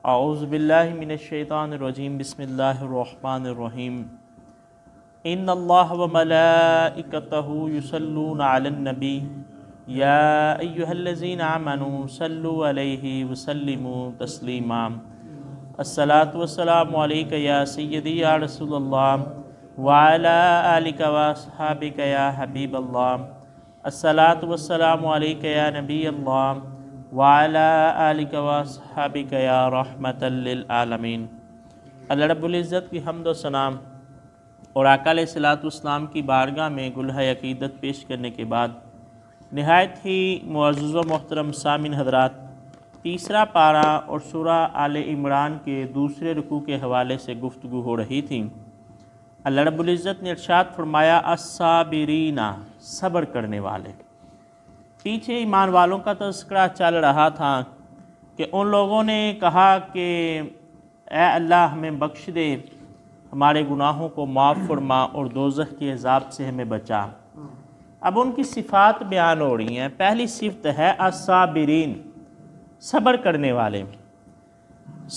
اعوذ باللہ من الشیطان الرجیم بسم اللہ الرحمن الرحیم ان اللہ وملائکتہ یصلون علی النبی یا ایہا الذین آمنوا صلوا علیہ وسلموا تسلیما الصلاۃ والسلام علیک یا سیدی یا رسول اللہ وعلی آلک واصحابک یا حبیب اللہ الصلاۃ والسلام علیک یا نبی اللہ وعلی آلک واصحابک یا رحمۃ للعالمین۔ اللہ رب العزت کی حمد و ثنا اور آقا علیہ الصلوۃ والسلام کی بارگاہ میں گلہ عقیدت پیش کرنے کے بعد نہایت ہی معزز و محترم سامعین حضرات، تیسرا پارہ اور سورہ آل عمران کے دوسرے رکوع کے حوالے سے گفتگو ہو رہی تھی۔ اللہ رب العزت نے ارشاد فرمایا الصابرین، صبر کرنے والے۔ پیچھے ایمان والوں کا تذکرہ چل رہا تھا کہ ان لوگوں نے کہا کہ اے اللہ ہمیں بخش دے، ہمارے گناہوں کو معاف فرما اور دوزخ کے عذاب سے ہمیں بچا۔ اب ان کی صفات بیان ہو رہی ہیں۔ پہلی صفت ہے الصابرین، صبر کرنے والے۔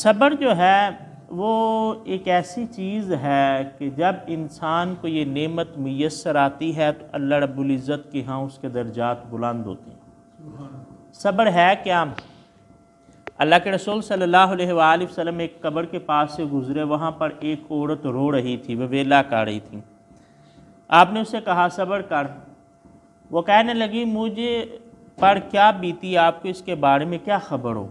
صبر جو ہے وہ ایک ایسی چیز ہے کہ جب انسان کو یہ نعمت میسر آتی ہے تو اللہ رب العزت کے ہاں اس کے درجات بلند ہوتے ہیں۔ صبر ہے کیا؟ اللہ کے رسول صلی اللہ علیہ وآلہ وسلم ایک قبر کے پاس سے گزرے، وہاں پر ایک عورت رو رہی تھی، وہ ویلا کر رہی تھی۔ آپ نے اسے کہا صبر کر۔ وہ کہنے لگی مجھے پر کیا بیتی، آپ کو اس کے بارے میں کیا خبر ہو؟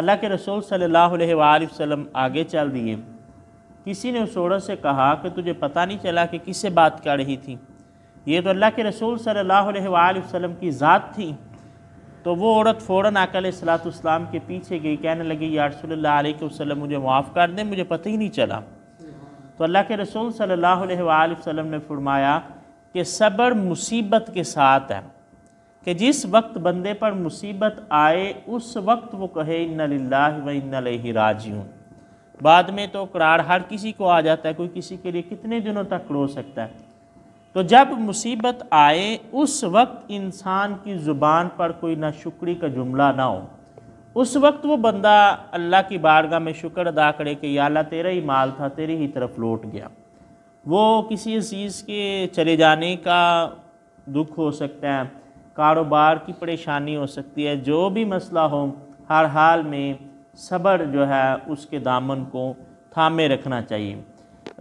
اللہ کے رسول صلی اللہ علیہ وآلہ وسلم آگے چل دیے۔ کسی نے اس عورت سے کہا کہ تجھے پتہ نہیں چلا کہ کس سے بات کر رہی تھی؟ یہ تو اللہ کے رسول صلی اللہ علیہ وآلہ وسلم کی ذات تھی۔ تو وہ عورت فوراً آقا علیہ الصلوۃ والسلام کے پیچھے گئی، کہنے لگی یا رسول اللہ علیہ وسلم مجھے معاف کر دیں، مجھے پتہ ہی نہیں چلا۔ تو اللہ کے رسول صلی اللہ علیہ وآلہ وسلم نے فرمایا کہ صبر مصیبت کے ساتھ ہے، کہ جس وقت بندے پر مصیبت آئے اس وقت وہ کہے انا للہ و انا الیہ راجعون۔ بعد میں تو قرار ہر کسی کو آ جاتا ہے، کوئی کسی کے لیے کتنے دنوں تک رو سکتا ہے۔ تو جب مصیبت آئے اس وقت انسان کی زبان پر کوئی نہ شکری کا جملہ نہ ہو، اس وقت وہ بندہ اللہ کی بارگاہ میں شکر ادا کرے کہ یا اللہ تیرا ہی مال تھا، تیرے ہی طرف لوٹ گیا۔ وہ کسی عزیز کے چلے جانے کا دکھ ہو سکتا ہے، کاروبار کی پریشانی ہو سکتی ہے، جو بھی مسئلہ ہو، ہر حال میں صبر جو ہے اس کے دامن کو تھامے رکھنا چاہیے۔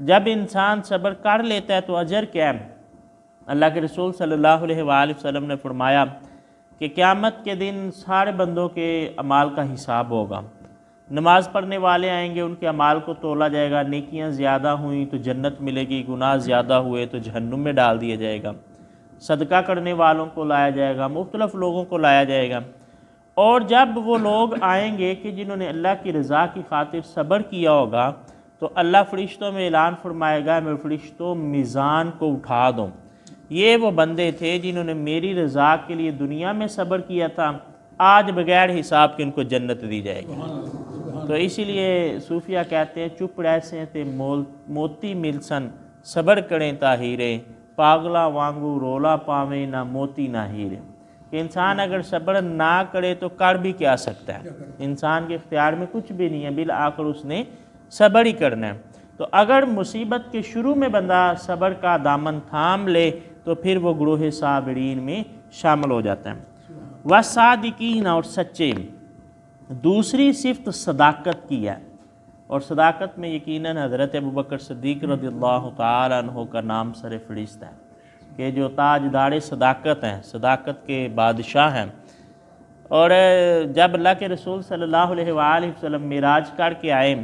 جب انسان صبر کر لیتا ہے تو اجر کیا ہے؟ اللہ کے رسول صلی اللہ علیہ وآلہ وسلم نے فرمایا کہ قیامت کے دن سارے بندوں کے اعمال کا حساب ہوگا۔ نماز پڑھنے والے آئیں گے، ان کے اعمال کو تولا جائے گا، نیکیاں زیادہ ہوئیں تو جنت ملے گی، گناہ زیادہ ہوئے تو جہنم میں ڈال دیا جائے گا۔ صدقہ کرنے والوں کو لایا جائے گا، مختلف لوگوں کو لایا جائے گا۔ اور جب وہ لوگ آئیں گے کہ جنہوں نے اللہ کی رضا کی خاطر صبر کیا ہوگا تو اللہ فرشتوں میں اعلان فرمائے گا میں فرشتوں میزان کو اٹھا دوں، یہ وہ بندے تھے جنہوں نے میری رضا کے لیے دنیا میں صبر کیا تھا، آج بغیر حساب کے ان کو جنت دی جائے گی۔ تو اسی لیے صوفیہ کہتے ہیں چپ رہسیں تے موتی ملسن، صبر کریں تا ہیرے، پاگلا وانگو رولا پاویں نہ موتی نہ ہیرے۔ کہ انسان اگر صبر نہ کرے تو کر بھی کیا سکتا ہے؟ انسان کے اختیار میں کچھ بھی نہیں ہے، بالآخر اس نے صبر ہی کرنا ہے۔ تو اگر مصیبت کے شروع میں بندہ صبر کا دامن تھام لے تو پھر وہ گروہ صابرین میں شامل ہو جاتا ہے۔ وصادقین، اور سچے۔ دوسری صفت صداقت کی ہے، اور صداقت میں یقیناً حضرت ابوبکر صدیق رضی اللہ تعالیٰ عنہ کا نام سر فہرست ہے کہ جو تاجدار صداقت ہیں، صداقت کے بادشاہ ہیں۔ اور جب اللہ کے رسول صلی اللہ علیہ وآلہ وسلم معراج کر کے آئے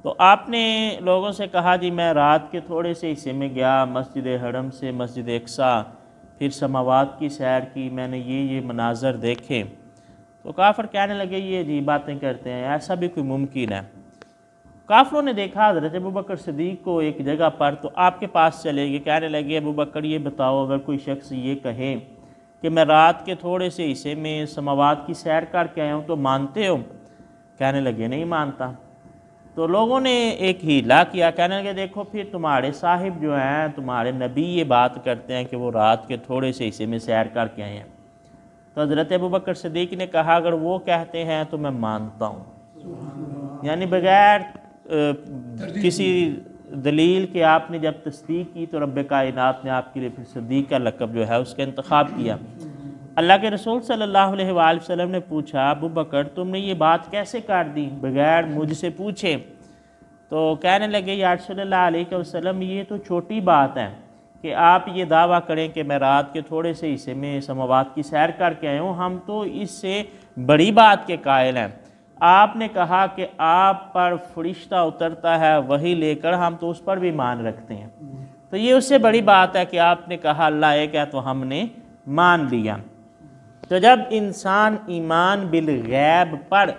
تو آپ نے لوگوں سے کہا جی میں رات کے تھوڑے سے حصے میں گیا، مسجد حرم سے مسجد اقصیٰ، پھر سماوات کی سیر کی، میں نے یہ مناظر دیکھے۔ تو کافر کہنے لگے یہ عجیب باتیں کرتے ہیں، ایسا بھی کوئی ممکن ہے؟ کافروں نے دیکھا حضرت ابوبکر صدیق کو ایک جگہ پر تو آپ کے پاس چلے گئے، کہنے لگے ابوبکر یہ بتاؤ اگر کوئی شخص یہ کہے کہ میں رات کے تھوڑے سے حصے میں سماوات کی سیر کر کے آیا ہوں تو مانتے ہو؟ کہنے لگے نہیں مانتا۔ تو لوگوں نے ایک ہیلا کیا، کہنے لگے دیکھو پھر تمہارے صاحب جو ہیں، تمہارے نبی یہ بات کرتے ہیں کہ وہ رات کے تھوڑے سے حصے میں سیر کر کے آئے ہیں۔ تو حضرت ابوبکر صدیق نے کہا اگر وہ کہتے ہیں تو میں مانتا ہوں۔ یعنی بغیر کسی دلیل کے آپ نے جب تصدیق کی تو رب کائنات نے آپ کے لیے پھر صدیق کا لقب جو ہے اس کا انتخاب کیا۔ اللہ کے رسول صلی اللہ علیہ وآلہ وسلم نے پوچھا ابو بکر تم نے یہ بات کیسے کر دی بغیر مجھ سے پوچھے؟ تو کہنے لگے یا رسول اللہ علیہ وسلم یہ تو چھوٹی بات ہے کہ آپ یہ دعویٰ کریں کہ میں رات کے تھوڑے سے حصے میں سماوات کی سیر کر کے آئے ہوں، ہم تو اس سے بڑی بات کے قائل ہیں۔ آپ نے کہا کہ آپ پر فرشتہ اترتا ہے وہی لے کر، ہم تو اس پر بھی ایمان رکھتے ہیں، تو یہ اس سے بڑی بات ہے کہ آپ نے کہا اللہ ایک ہے تو ہم نے مان لیا۔ تو جب انسان ایمان بالغیب پر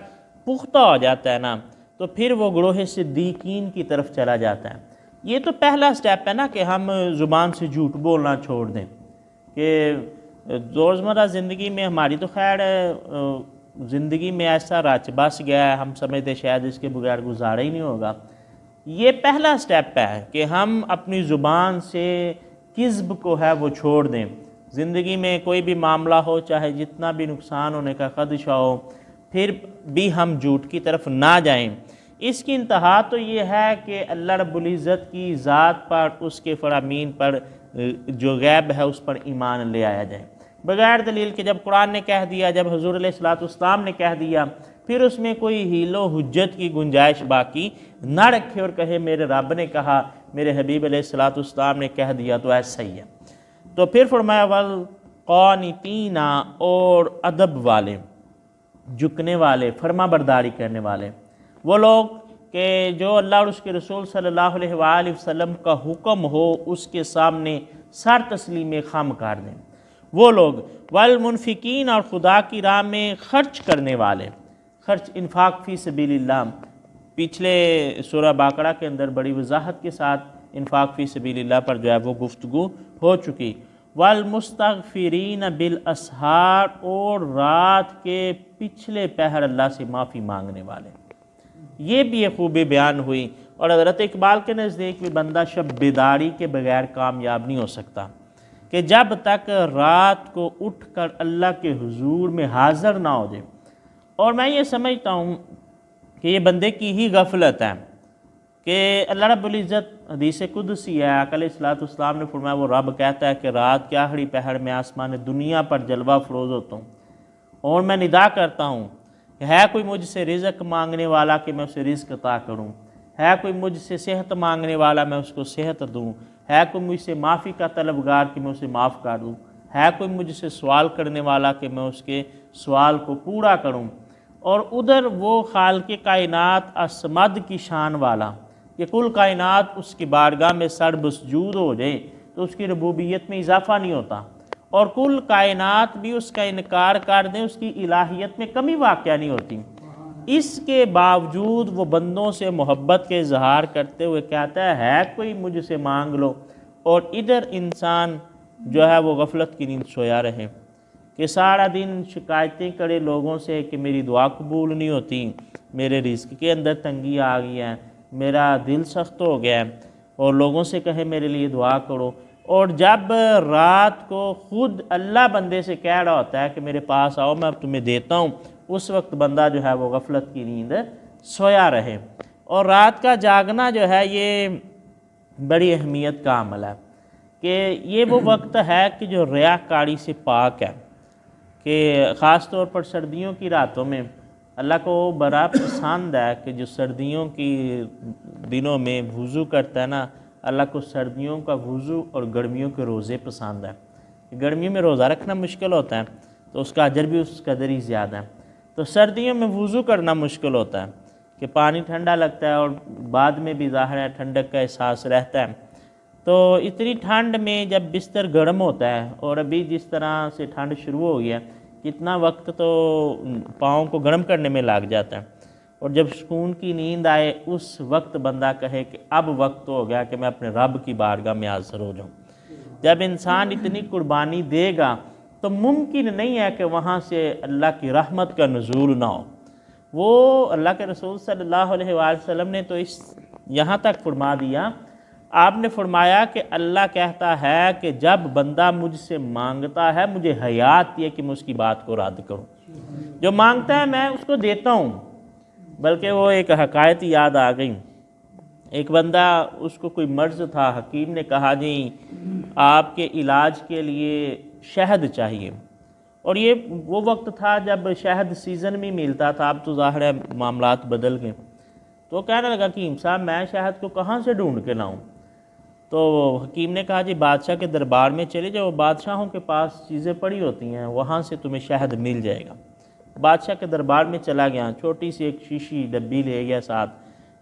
پختہ ہو جاتا ہے نا تو پھر وہ گروہ صدیقین کی طرف چلا جاتا ہے۔ یہ تو پہلا سٹیپ ہے نا کہ ہم زبان سے جھوٹ بولنا چھوڑ دیں، کہ روزمرہ زندگی میں ہماری تو خیر زندگی میں ایسا رچ بس گیا ہے ہم سمجھتے شاید اس کے بغیر گزارا ہی نہیں ہوگا۔ یہ پہلا سٹیپ ہے کہ ہم اپنی زبان سے کذب کو ہے وہ چھوڑ دیں۔ زندگی میں کوئی بھی معاملہ ہو چاہے جتنا بھی نقصان ہونے کا خدشہ ہو پھر بھی ہم جھوٹ کی طرف نہ جائیں۔ اس کی انتہا تو یہ ہے کہ اللہ رب العزت کی ذات پر اس کے فرامین پر جو غیب ہے اس پر ایمان لے آیا جائے بغیر دلیل کے۔ جب قرآن نے کہہ دیا، جب حضور علیہ السلام نے کہہ دیا، پھر اس میں کوئی حیل و حجت کی گنجائش باقی نہ رکھے اور کہے میرے رب نے کہا، میرے حبیب علیہ السلام نے کہہ دیا تو ایسا ہی ہے۔ تو پھر فرمایا والقانتین، اور ادب والے، جھکنے والے، فرما برداری کرنے والے، وہ لوگ کہ جو اللہ اور اس کے رسول صلی اللہ علیہ وآلہ وسلم کا حکم ہو اس کے سامنے سر تسلیم خم کر دیں، وہ لوگ والمنفقین، اور خدا کی راہ میں خرچ کرنے والے، خرچ انفاق فی سبیل اللہ۔ پچھلے سورہ بقرہ کے اندر بڑی وضاحت کے ساتھ انفاق فی سبیل اللہ پر جو ہے وہ گفتگو ہو چکی۔ والمستغفرین بالاسحار، اور رات کے پچھلے پہر اللہ سے معافی مانگنے والے، یہ بھی ایک خوبی بیان ہوئی۔ اور حضرت اقبال کے نزدیک بھی بندہ شب بیداری کے بغیر کامیاب نہیں ہو سکتا، کہ جب تک رات کو اٹھ کر اللہ کے حضور میں حاضر نہ ہو جائے۔ اور میں یہ سمجھتا ہوں کہ یہ بندے کی ہی غفلت ہے کہ اللہ رب العزت حدیث قدسی ہے، آقا علیہ السلام نے فرمایا، وہ رب کہتا ہے کہ رات کے آخری پہر میں آسمان دنیا پر جلوہ افروز ہوتا ہوں اور میں ندا کرتا ہوں کہ ہے کوئی مجھ سے رزق مانگنے والا کہ میں اسے رزق عطا کروں، ہے کوئی مجھ سے صحت مانگنے والا میں اس کو صحت دوں، ہے کوئی مجھ سے معافی کا طلبگار کہ میں اسے معاف کر دوں، ہے کوئی مجھ سے سوال کرنے والا کہ میں اس کے سوال کو پورا کروں۔ اور ادھر وہ خالق کائنات الصمد کی شان والا کہ کل کائنات اس کی بارگاہ میں سر بسجود ہو جائے تو اس کی ربوبیت میں اضافہ نہیں ہوتا، اور کل کائنات بھی اس کا انکار کر دیں اس کی الہیت میں کمی واقع نہیں ہوتی۔ اس کے باوجود وہ بندوں سے محبت کے اظہار کرتے ہوئے کہتا ہے کوئی مجھ سے مانگ لو، اور ادھر انسان جو ہے وہ غفلت کی نیند سویا رہے، کہ سارا دن شکایتیں کرے لوگوں سے کہ میری دعا قبول نہیں ہوتی، میرے رزق کے اندر تنگی آ گئی ہے، میرا دل سخت ہو گیا ہے، اور لوگوں سے کہے میرے لیے دعا کرو۔ اور جب رات کو خود اللہ بندے سے کہہ رہا ہوتا ہے کہ میرے پاس آؤ میں اب تمہیں دیتا ہوں، اس وقت بندہ جو ہے وہ غفلت کی نیند سویا رہے۔ اور رات کا جاگنا جو ہے یہ بڑی اہمیت کا عمل ہے، کہ یہ وہ وقت ہے کہ جو ریاکاری سے پاک ہے، کہ خاص طور پر سردیوں کی راتوں میں اللہ کو بڑا پسند ہے کہ جو سردیوں کی دنوں میں وضو کرتا ہے نا، اللہ کو سردیوں کا وضو اور گرمیوں کے روزے پسند ہے۔ گرمیوں میں روزہ رکھنا مشکل ہوتا ہے تو اس کا اجر بھی اس قدر ہی زیادہ ہے، تو سردیوں میں وضو کرنا مشکل ہوتا ہے کہ پانی ٹھنڈا لگتا ہے اور بعد میں بھی ظاہر ہے ٹھنڈک کا احساس رہتا ہے۔ تو اتنی ٹھنڈ میں جب بستر گرم ہوتا ہے، اور ابھی جس طرح سے ٹھنڈ شروع ہو گیا کتنا وقت تو پاؤں کو گرم کرنے میں لگ جاتا ہے، اور جب سکون کی نیند آئے اس وقت بندہ کہے کہ اب وقت ہو گیا کہ میں اپنے رب کی بارگاہ میں حاضر ہو جاؤں۔ جب انسان اتنی قربانی دے گا تو ممکن نہیں ہے کہ وہاں سے اللہ کی رحمت کا نزول نہ ہو۔ وہ اللہ کے رسول صلی اللہ علیہ وآلہ وسلم نے تو یہاں تک فرما دیا، آپ نے فرمایا کہ اللہ کہتا ہے کہ جب بندہ مجھ سے مانگتا ہے مجھے حیا آتی ہے کہ میں اس کی بات کو رد کروں، جو مانگتا ہے میں اس کو دیتا ہوں، بلکہ وہ ایک حکایت یاد آ گئی۔ ایک بندہ، اس کو کوئی مرض تھا، حکیم نے کہا جی آپ کے علاج کے لیے شہد چاہیے، اور یہ وہ وقت تھا جب شہد سیزن میں ملتا تھا، اب تو ظاہر ہے معاملات بدل گئے۔ تو کہنے لگا حکیم صاحب میں شہد کو کہاں سے ڈھونڈ کے لاؤں؟ تو حکیم نے کہا جی بادشاہ کے دربار میں چلے جاؤ، بادشاہوں کے پاس چیزیں پڑی ہوتی ہیں، وہاں سے تمہیں شہد مل جائے گا۔ بادشاہ کے دربار میں چلا گیا، چھوٹی سی ایک شیشی ڈبی لے گیا ساتھ،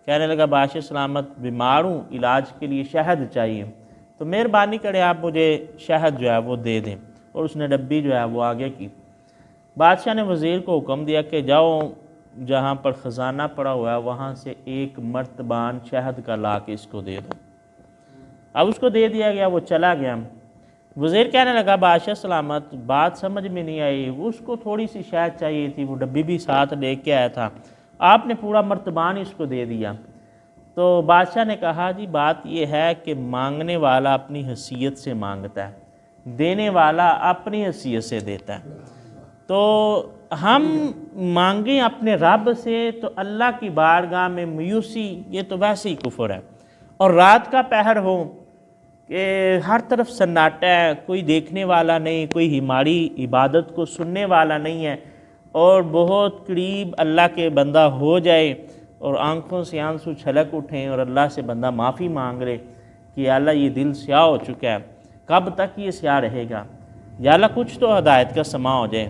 کہنے لگا بادشاہ سلامت بیمار ہوں، علاج کے لیے شہد چاہیے، تو مہربانی کرے آپ مجھے شہد جو ہے وہ دے دیں، اور اس نے ڈبی جو ہے وہ آگے کی۔ بادشاہ نے وزیر کو حکم دیا کہ جاؤ جہاں پر خزانہ پڑا ہوا ہے وہاں سے ایک مرتبان شہد کا لا کے اس کو دے دو۔ اب اس کو دے دیا گیا، وہ چلا گیا۔ وزیر کہنے لگا بادشاہ سلامت بات سمجھ میں نہیں آئی، اس کو تھوڑی سی شہد چاہیے تھی، وہ ڈبی بھی ساتھ لے کے آیا تھا، آپ نے پورا مرتبان اس کو دے دیا۔ تو بادشاہ نے کہا جی بات یہ ہے کہ مانگنے والا اپنی حیثیت سے مانگتا ہے، دینے والا اپنی حیثیت سے دیتا ہے۔ تو ہم مانگیں اپنے رب سے تو اللہ کی بارگاہ میں مایوسی، یہ تو ویسے ہی کفر ہے۔ اور رات کا پہر ہو کہ ہر طرف سناٹا ہے، کوئی دیکھنے والا نہیں، کوئی ہماری عبادت کو سننے والا نہیں ہے، اور بہت قریب اللہ کے بندہ ہو جائے اور آنکھوں سے آنسو چھلک اٹھیں اور اللہ سے بندہ معافی مانگ لے کہ یا اللہ یہ دل سیاہ ہو چکا ہے، کب تک یہ سیاہ رہے گا، یا اللہ کچھ تو ہدایت کا سماع ہو جائے،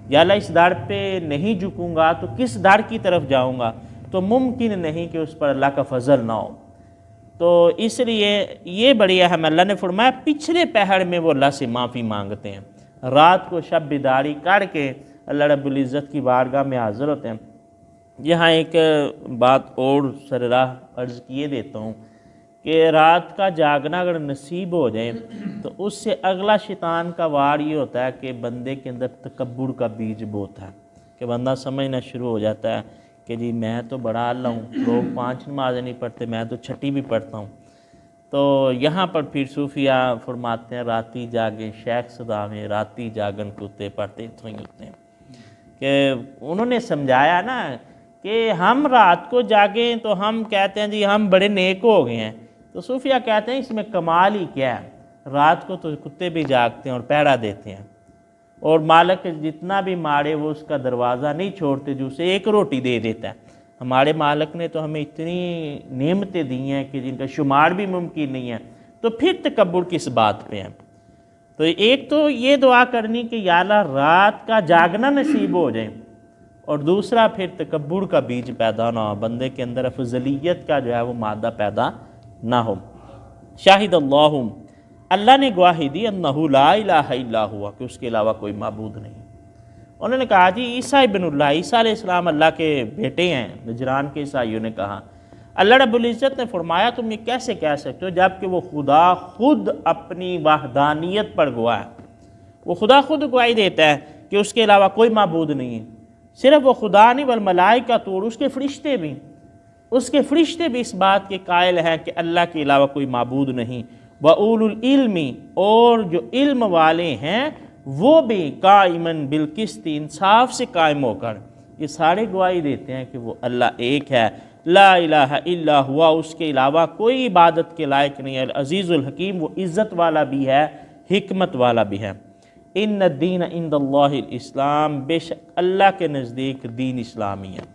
یا اللہ اس در پہ نہیں جھکوں گا تو کس در کی طرف جاؤں گا، تو ممکن نہیں کہ اس پر اللہ کا فضل نہ ہو۔ تو اس لیے یہ بڑی اہم، اللہ نے فرمایا پچھلے پہر میں وہ اللہ سے معافی مانگتے ہیں، رات کو شب بیداری کر کے اللہ رب العزت کی بارگاہ میں حاضر ہوتے ہیں۔ یہاں ایک بات اور سرراہ عرض کیے دیتا ہوں کہ رات کا جاگنا اگر نصیب ہو جائے تو اس سے اگلا شیطان کا وار یہ ہوتا ہے کہ بندے کے اندر تکبر کا بیج بوتا ہے، کہ بندہ سمجھنا شروع ہو جاتا ہے کہ جی میں تو بڑا اللہ ہوں، لوگ 5 نمازیں نہیں پڑھتے، میں تو 6 بھی پڑھتا ہوں۔ تو یہاں پر پھر صوفیہ فرماتے ہیں راتی جاگیں شیخ صداویں، راتی جاگن کتے پڑھتے تھوئی ہوتے ہیں، کہ انہوں نے سمجھایا نا کہ ہم رات کو جاگیں تو ہم کہتے ہیں جی ہم بڑے نیک ہو گئے ہیں، تو صوفیہ کہتے ہیں اس میں کمال ہی کیا ہے، رات کو تو کتے بھی جاگتے ہیں اور پہرا دیتے ہیں، اور مالک جتنا بھی مارے وہ اس کا دروازہ نہیں چھوڑتے جو اسے ایک روٹی دے دیتا ہے۔ ہمارے مالک نے تو ہمیں اتنی نعمتیں دی ہیں کہ جن کا شمار بھی ممکن نہیں ہے، تو پھر تکبر کس بات پہ ہے؟ تو ایک تو یہ دعا کرنی کہ یا اللہ رات کا جاگنا نصیب ہو جائے، اور دوسرا پھر تکبر کا بیج پیدا نہ ہو، بندے کے اندر افضلیت کا جو ہے وہ مادہ پیدا نہ ہو۔ شاہد اللہ نے گواہی دی انہو لا الہ الا ہوا، کہ اس کے علاوہ کوئی معبود نہیں۔ انہوں نے کہا جی عیسیٰ ابن اللہ، عیسیٰ علیہ السلام اللہ کے بیٹے ہیں، نجران کے عیسائیوں نے کہا۔ اللہ رب العزت نے فرمایا تم یہ کیسے کہہ سکتے ہو جبکہ وہ خدا خود اپنی وحدانیت پر گواہ ہے، وہ خدا خود گواہی دیتا ہے کہ اس کے علاوہ کوئی معبود نہیں ہے۔ صرف وہ خدا نہیں والملائکہ اور اس کے فرشتے بھی، اس بات کے قائل ہیں کہ اللہ کے علاوہ کوئی معبود نہیں۔ وَأُولُو الْعِلْمِ، اور جو علم والے ہیں وہ بھی قائماً بالقسط، انصاف سے قائم ہو کر یہ سارے گواہی دیتے ہیں کہ وہ اللہ ایک ہے، لا الہ الا ہوا، اس کے علاوہ کوئی عبادت کے لائق نہیں ہے، العزیز الحکیم، وہ عزت والا بھی ہے، حکمت والا بھی ہے۔ ان الدین عند اللہ الاسلام، بے شک اللہ کے نزدیک دین اسلامی ہے،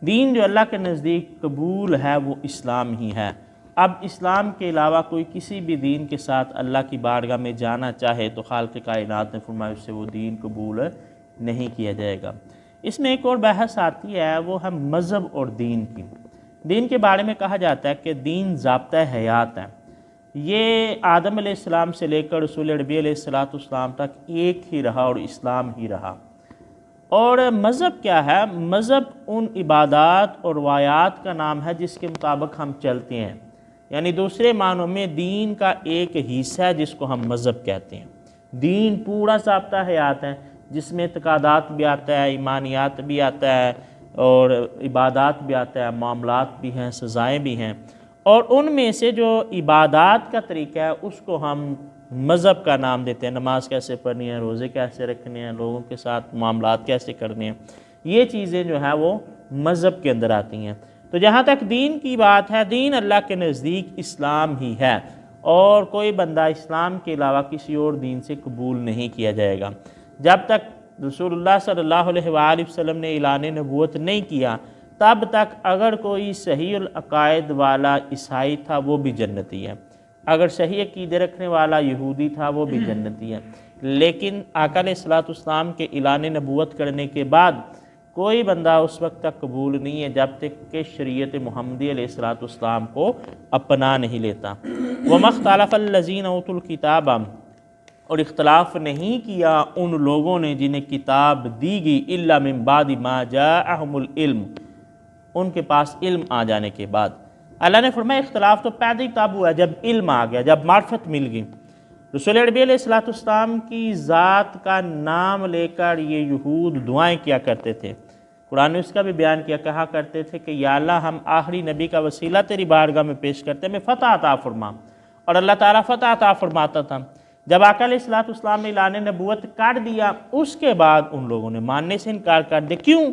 دین جو اللہ کے نزدیک قبول ہے وہ اسلام ہی ہے۔ اب اسلام کے علاوہ کوئی کسی بھی دین کے ساتھ اللہ کی بارگاہ میں جانا چاہے تو خالق کائنات نے فرمایا اس سے وہ دین قبول نہیں کیا جائے گا۔ اس میں ایک اور بحث آتی ہے، وہ ہے مذہب اور دین کی۔ دین کے بارے میں کہا جاتا ہے کہ دین ضابطہ حیات ہے، یہ آدم علیہ السلام سے لے کر رسول نبی علیہ السلام تک ایک ہی رہا اور اسلام ہی رہا۔ اور مذہب کیا ہے؟ مذہب ان عبادات اور روایات کا نام ہے جس کے مطابق ہم چلتے ہیں، یعنی دوسرے معنوں میں دین کا ایک حصہ ہے جس کو ہم مذہب کہتے ہیں۔ دین پورا ضابطہ حیات ہے جس میں اعتقادات بھی آتا ہے، ایمانیات بھی آتا ہے، اور عبادات بھی آتا ہے، معاملات بھی ہیں، سزائیں بھی ہیں، اور ان میں سے جو عبادات کا طریقہ ہے اس کو ہم مذہب کا نام دیتے ہیں۔ نماز کیسے پڑھنی ہے، روزے کیسے رکھنے ہیں، لوگوں کے ساتھ معاملات کیسے کرنے ہیں، یہ چیزیں جو ہیں وہ مذہب کے اندر آتی ہیں۔ تو جہاں تک دین کی بات ہے، دین اللہ کے نزدیک اسلام ہی ہے، اور کوئی بندہ اسلام کے علاوہ کسی اور دین سے قبول نہیں کیا جائے گا۔ جب تک رسول اللہ صلی اللہ علیہ وآلہ وسلم نے اعلان نبوت نہیں کیا، تب تک اگر کوئی صحیح العقائد والا عیسائی تھا وہ بھی جنتی ہے، اگر صحیح عقیدے رکھنے والا یہودی تھا وہ بھی جنتی ہے۔ لیکن آقا علیہ الصلوۃ والسلام کے اعلان نبوت کرنے کے بعد کوئی بندہ اس وقت تک قبول نہیں ہے جب تک کہ شریعت محمدی علیہ الصلوۃ والسلام کو اپنا نہیں لیتا۔ وَمَا اخْتَلَفَ الَّذِينَ أُوتُوا الْكِتَابَ، اور اختلاف نہیں کیا ان لوگوں نے جنہیں کتاب دی گئی، إِلَّا مِن بَعْدِ مَا جَاءَهُمُ الْعِلْمُ، ان کے پاس علم آ جانے کے بعد۔ اللہ نے فرمایا اختلاف تو پیدا ہی تب ہوا جب علم آ گیا، جب معرفت مل گئی۔ رسول عربی علیہ الصلوۃ والسلام کی ذات کا نام لے کر یہ یہود دعائیں کیا کرتے تھے۔ قرآن نے اس کا بھی بیان کیا، کہا کرتے تھے کہ یا اللہ ہم آخری نبی کا وسیلہ تیری بارگاہ میں پیش کرتے ہیں، ہمیں فتح عطا فرما، اور اللہ تعالیٰ فتح عطا فرماتا تھا۔ جب آقا علیہ الصلوۃ والسلام نے اعلان نبوت کر دیا، اس کے بعد ان لوگوں نے ماننے سے انکار کر دیا۔ کیوں؟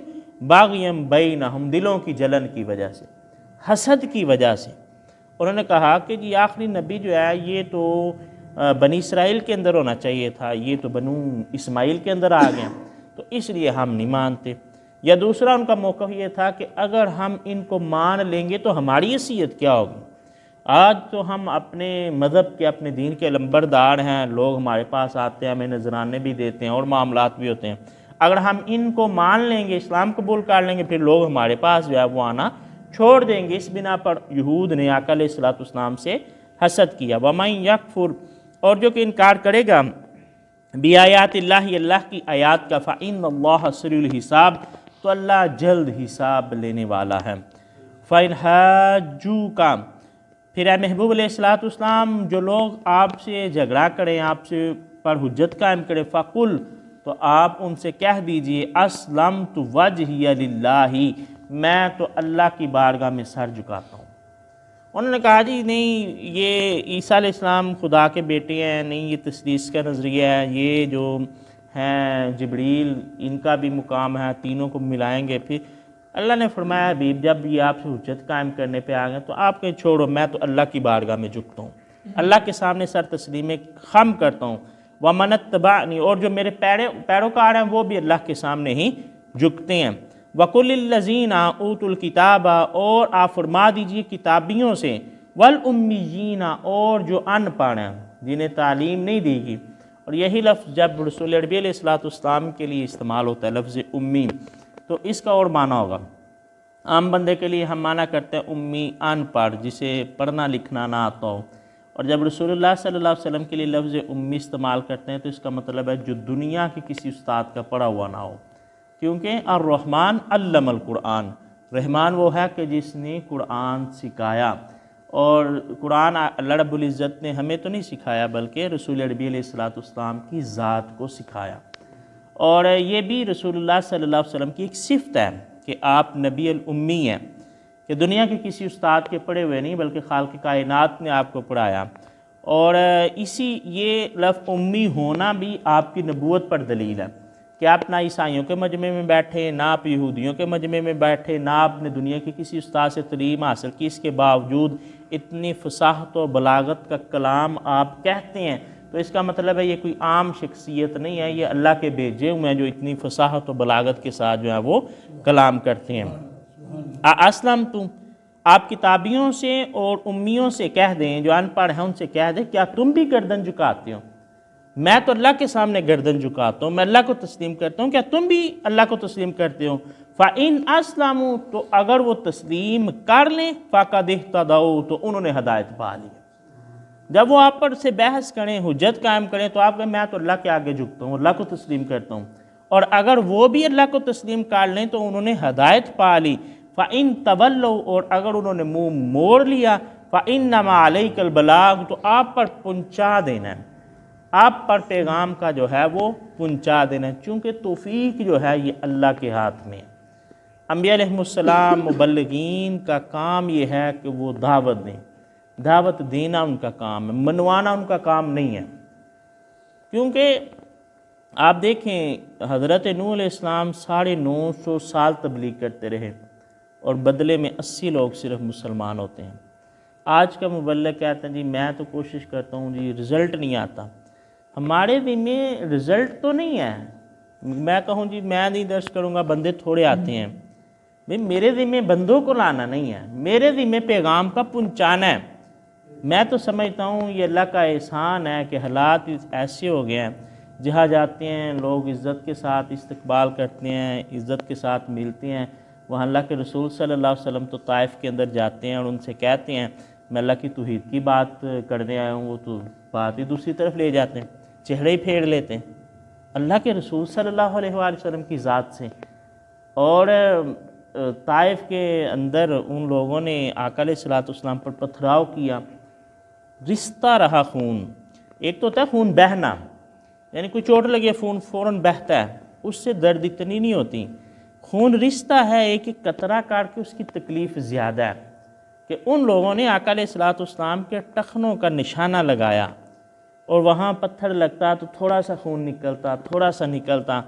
باغیم بینہم، دلوں کی جلن کی وجہ سے، حسد کی وجہ سے۔ انہوں نے کہا کہ جی آخری نبی جو ہے یہ تو بنی اسرائیل کے اندر ہونا چاہیے تھا، یہ تو بنو اسماعیل کے اندر آ گئے، تو اس لیے ہم نہیں مانتے۔ یا دوسرا ان کا موقف یہ تھا کہ اگر ہم ان کو مان لیں گے تو ہماری حیثیت کیا ہوگی؟ آج تو ہم اپنے مذہب کے، اپنے دین کے علمبردار ہیں، لوگ ہمارے پاس آتے ہیں، ہمیں نذرانے بھی دیتے ہیں اور معاملات بھی ہوتے ہیں۔ اگر ہم ان کو مان لیں گے، اسلام قبول کر لیں گے، پھر لوگ ہمارے پاس جو ہے وہ آنا چھوڑ دیں گے۔ اس بنا پر یہود نے آقا علیہ الصلوۃ والسلام سے حسد کیا۔ وَمَن یکفر، اور جو کہ انکار کرے گا بِآیاتِ اللہ، اللہ کی آیات کا، فَإِنَّ اللَّهَ سَرِيعُ الْحِسَابِ، تو اللہ جلد حساب لینے والا ہے۔ فَإِنْ حَاجُّوكَ، پھر اے محبوب علیہ الصلوۃ والسلام جو لوگ آپ سے جھگڑا کریں، آپ سے پر حجت قائم کریں، فَقُلْ، تو آپ ان سے کہہ دیجئے اسلمت وجہی للہ، میں تو اللہ کی بارگاہ میں سر جھکاتا ہوں۔ انہوں نے کہا جی نہیں، یہ عیسیٰ علیہ السلام خدا کے بیٹے ہیں، نہیں یہ تثلیث کا نظریہ ہے، یہ جو ہیں جبریل ان کا بھی مقام ہے، تینوں کو ملائیں گے۔ پھر اللہ نے فرمایا حبیب جب یہ آپ سے حجت قائم کرنے پہ آ گئے تو آپ کہیں چھوڑو، میں تو اللہ کی بارگاہ میں جھکتا ہوں، اللہ کے سامنے سر تسلیم خم کرتا ہوں۔ وَمَنِ اتَّبَعَنِي، اور جو میرے پیروکار ہیں وہ بھی اللہ کے سامنے ہی جھکتے ہیں۔ وَقُلِ الَّذِينَ أُوتُوا الْكِتَابَ، اور آپ فرما دیجئے کتابیوں سے، وَالْأُمِّيِّينَ، اور جو ان پڑھ ہیں، جنہیں تعلیم نہیں دی گئی۔ اور یہی لفظ جب رسول عربی علیہ الصلوۃ والسلام کے لیے استعمال ہوتا ہے، لفظ امی، تو اس کا اور معنی ہوگا۔ عام بندے کے لیے ہم معنی کرتے ہیں امی ان پڑھ، جسے پڑھنا لکھنا نہ آتا ہو، اور جب رسول اللہ صلی اللہ علیہ وسلم کے لیے لفظ امی استعمال کرتے ہیں تو اس کا مطلب ہے جو دنیا کے کسی استاد کا پڑھا ہوا نہ ہو، کیونکہ الرحمن علم القرآن، رحمان وہ ہے کہ جس نے قرآن سکھایا، اور قرآن اللہ رب العزت نے ہمیں تو نہیں سکھایا بلکہ رسول عربی علیہ الصلوۃ والسلام کی ذات کو سکھایا۔ اور یہ بھی رسول اللہ صلی اللہ علیہ وسلم کی ایک صفت ہے کہ آپ نبی الامی ہیں، کہ دنیا کے کسی استاد کے پڑھے ہوئے نہیں بلکہ خالق کائنات نے آپ کو پڑھایا۔ اور اسی یہ لفظ امی ہونا بھی آپ کی نبوت پر دلیل ہے کہ آپ نہ عیسائیوں کے مجمع میں بیٹھے، نہ آپ یہودیوں کے مجمع میں بیٹھے، نہ آپ نے دنیا کے کسی استاد سے تعلیم حاصل کی، اس کے باوجود اتنی فصاحت و بلاغت کا کلام آپ کہتے ہیں، تو اس کا مطلب ہے یہ کوئی عام شخصیت نہیں ہے، یہ اللہ کے بھیجے ہوئے ہیں جو اتنی فصاحت و بلاغت کے ساتھ جو ہے وہ کلام کرتے ہیں۔ اسلم تم، آپ کتابیوں سے اور امیوں سے کہہ دیں، جو ان پڑھ ہیں ان سے کہہ دیں کیا تم بھی گردن جھکاتے ہو؟ میں تو اللہ کے سامنے گردن جھکاتا ہوں، میں اللہ کو تسلیم کرتا ہوں، کیا تم بھی اللہ کو تسلیم کرتے ہو؟ فَإِنْ أَسْلَمُوا، تو اگر وہ تسلیم کر لیں، فَقَدِ اهْتَدَوْا، تو انہوں نے ہدایت پا لی۔ جب وہ آپ پر سے بحث کریں، حجت قائم کریں، تو آپ کہیں میں تو اللہ کے آگے جھکتا ہوں، اللہ کو تسلیم کرتا ہوں، اور اگر وہ بھی اللہ کو تسلیم کر لیں تو انہوں نے ہدایت پا لی۔ فَإِنْ تَوَلَّوْا، اور اگر انہوں نے منہ موڑ لیا، فَإِنَّمَا عَلَيْكَ الْبَلَاغُ، تو آپ پر پہنچا دینا ہے، آپ پر پیغام کا جو ہے وہ پہنچا دینا ہے، چونکہ توفیق جو ہے یہ اللہ کے ہاتھ میں ہے۔ انبیاء علیہ السلام مبلغین کا کام یہ ہے کہ وہ دعوت دیں، دعوت دینا ان کا کام ہے، منوانا ان کا کام نہیں ہے، کیونکہ آپ دیکھیں حضرت نوح علیہ السلام 950 سال تبلیغ کرتے رہے اور بدلے میں 80 لوگ صرف مسلمان ہوتے ہیں۔ آج کا مبلغ کہتا ہے جی میں تو کوشش کرتا ہوں جی رزلٹ نہیں آتا۔ ہمارے دن میں رزلٹ تو نہیں ہے، میں کہوں جی میں نہیں درس کروں گا بندے تھوڑے آتے ہیں، بھئی میرے ذمہ بندوں کو لانا نہیں ہے، میرے ذمہ پیغام کا پہنچانا ہے۔ میں تو سمجھتا ہوں یہ اللہ کا احسان ہے کہ حالات ایسے ہو گئے ہیں، جہاں جاتے ہیں لوگ عزت کے ساتھ استقبال کرتے ہیں، عزت کے ساتھ ملتے ہیں۔ وہاں اللہ کے رسول صلی اللہ علیہ وسلم تو طائف کے اندر جاتے ہیں اور ان سے کہتے ہیں میں اللہ کی توحید کی بات کرنے آیا ہوں، وہ تو بات ہی دوسری طرف لے جاتے ہیں، چہرے ہی پھیر لیتے ہیں اللہ کے رسول صلی اللہ علیہ وآلہ وسلم کی ذات سے۔ اور طائف کے اندر ان لوگوں نے آقا علیہ الصلوۃ والسلام پر پتھراؤ کیا، رستا رہا خون۔ ایک تو ہوتا ہے خون بہنا، یعنی کوئی چوٹ لگے خون فوراً بہتا ہے، اس سے درد اتنی نہیں ہوتی، خون رستا ہے، ایک ایک قطرہ کاٹ کے اس کی تکلیف زیادہ ہے کہ ان لوگوں نے آقا علیہ الصلوۃ والسلام کے ٹخنوں کا نشانہ لگایا اور وہاں پتھر لگتا تو تھوڑا سا خون نکلتا، تھوڑا سا نکلتا،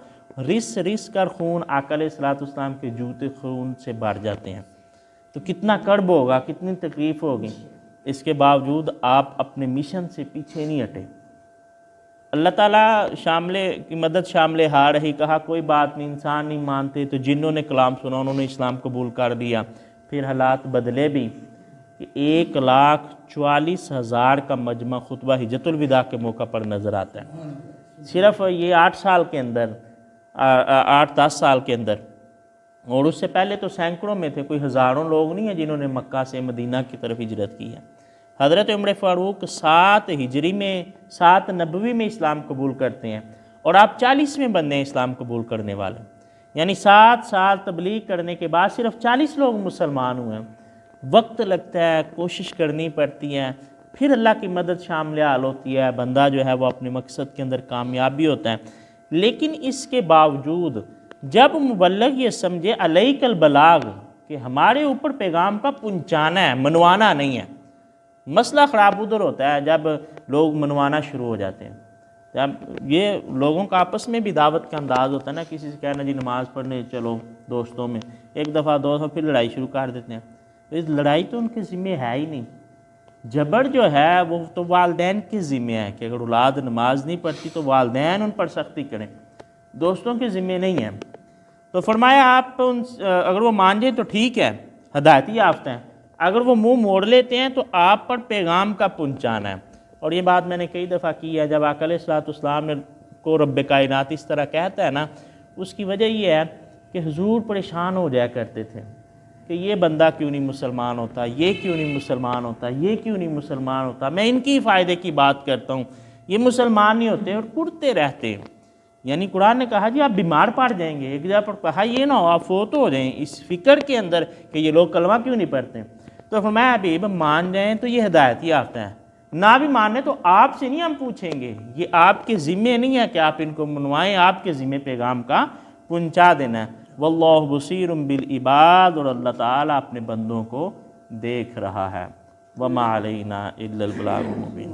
رس کر خون آقا علیہ الصلوۃ والسلام کے جوتے خون سے بھر جاتے ہیں۔ تو کتنا کرب ہوگا، کتنی تکلیف ہوگی، اس کے باوجود آپ اپنے مشن سے پیچھے نہیں ہٹے۔ اللہ تعالیٰ شاملے کی مدد شاملے ہار رہی، کہا کوئی بات نہیں، انسان نہیں مانتے تو جنوں نے کلام سنا، انہوں نے اسلام قبول کر لیا۔ پھر حالات بدلے بھی کہ 1,44,000 کا مجمع خطبہ حجۃ الوداع کے موقع پر نظر آتا ہے، صرف یہ 8 سال کے اندر، 8-10 سال کے اندر۔ اور اس سے پہلے تو سینکڑوں میں تھے، کوئی ہزاروں لوگ نہیں ہیں جنہوں نے مکہ سے مدینہ کی طرف ہجرت کی ہے۔ حضرت عمر فاروق 7 ہجری میں 7 نبوی میں اسلام قبول کرتے ہیں اور آپ 40ویں بندے ہیں اسلام قبول کرنے والے، یعنی 7 سال تبلیغ کرنے کے بعد صرف 40 لوگ مسلمان ہوئے ہیں۔ وقت لگتا ہے، کوشش کرنی پڑتی ہے، پھر اللہ کی مدد شامل حال ہوتی ہے، بندہ جو ہے وہ اپنے مقصد کے اندر کامیابی ہوتا ہے۔ لیکن اس کے باوجود جب مبلغ یہ سمجھے علیک البلاغ کہ ہمارے اوپر پیغام کا پہنچانا ہے، منوانا نہیں ہے۔ مسئلہ خراب ادھر ہوتا ہے جب لوگ منوانا شروع ہو جاتے ہیں، جب یہ لوگوں کا آپس میں بھی دعوت کا انداز ہوتا ہے نا، کسی سے کہنا جی نماز پڑھنے چلو دوستوں میں، ایک دفعہ دو دفعہ پھر لڑائی شروع کر دیتے ہیں۔ اس لڑائی تو ان کے ذمہ ہے ہی نہیں، جبر جو ہے وہ تو والدین کے ذمہ ہے کہ اگر اولاد نماز نہیں پڑھتی تو والدین ان پر سختی کریں، دوستوں کے ذمہ نہیں ہے۔ تو فرمایا آپ اگر وہ مان جائیں تو ٹھیک ہے، ہدایتی یافتہ ہیں، اگر وہ منہ موڑ لیتے ہیں تو آپ پر پیغام کا پہنچانا ہے۔ اور یہ بات میں نے کئی دفعہ کی ہے، جب آقا علیہ الصلوۃ والسلام کو رب کائنات اس طرح کہتا ہے نا، اس کی وجہ یہ ہے کہ حضور پریشان ہو جایا کرتے تھے کہ یہ بندہ کیوں نہیں مسلمان ہوتا، یہ کیوں نہیں مسلمان ہوتا، یہ کیوں نہیں مسلمان ہوتا، میں ان کی فائدے کی بات کرتا ہوں، یہ مسلمان نہیں ہوتے اور کرتے رہتے۔ یعنی قرآن نے کہا جی آپ بیمار پڑ جائیں گے، ایک جگہ پر کہا یہ نہ ہو آپ فوت ہو جائیں اس فکر کے اندر کہ یہ لوگ کلمہ کیوں نہیں پڑھتے۔ تو فرمایا حبیب مان جائیں تو یہ ہدایت یافتہ ہے، نہ بھی ماننے تو آپ سے نہیں ہم پوچھیں گے، یہ آپ کے ذمہ نہیں ہے کہ آپ ان کو منوائیں، آپ کے ذمہ پیغام کا پہنچا دینا ہے۔ واللہ بصیر بالعباد، اور اللہ تعالیٰ اپنے بندوں کو دیکھ رہا ہے۔ وما علینا الا البلاغ المبین۔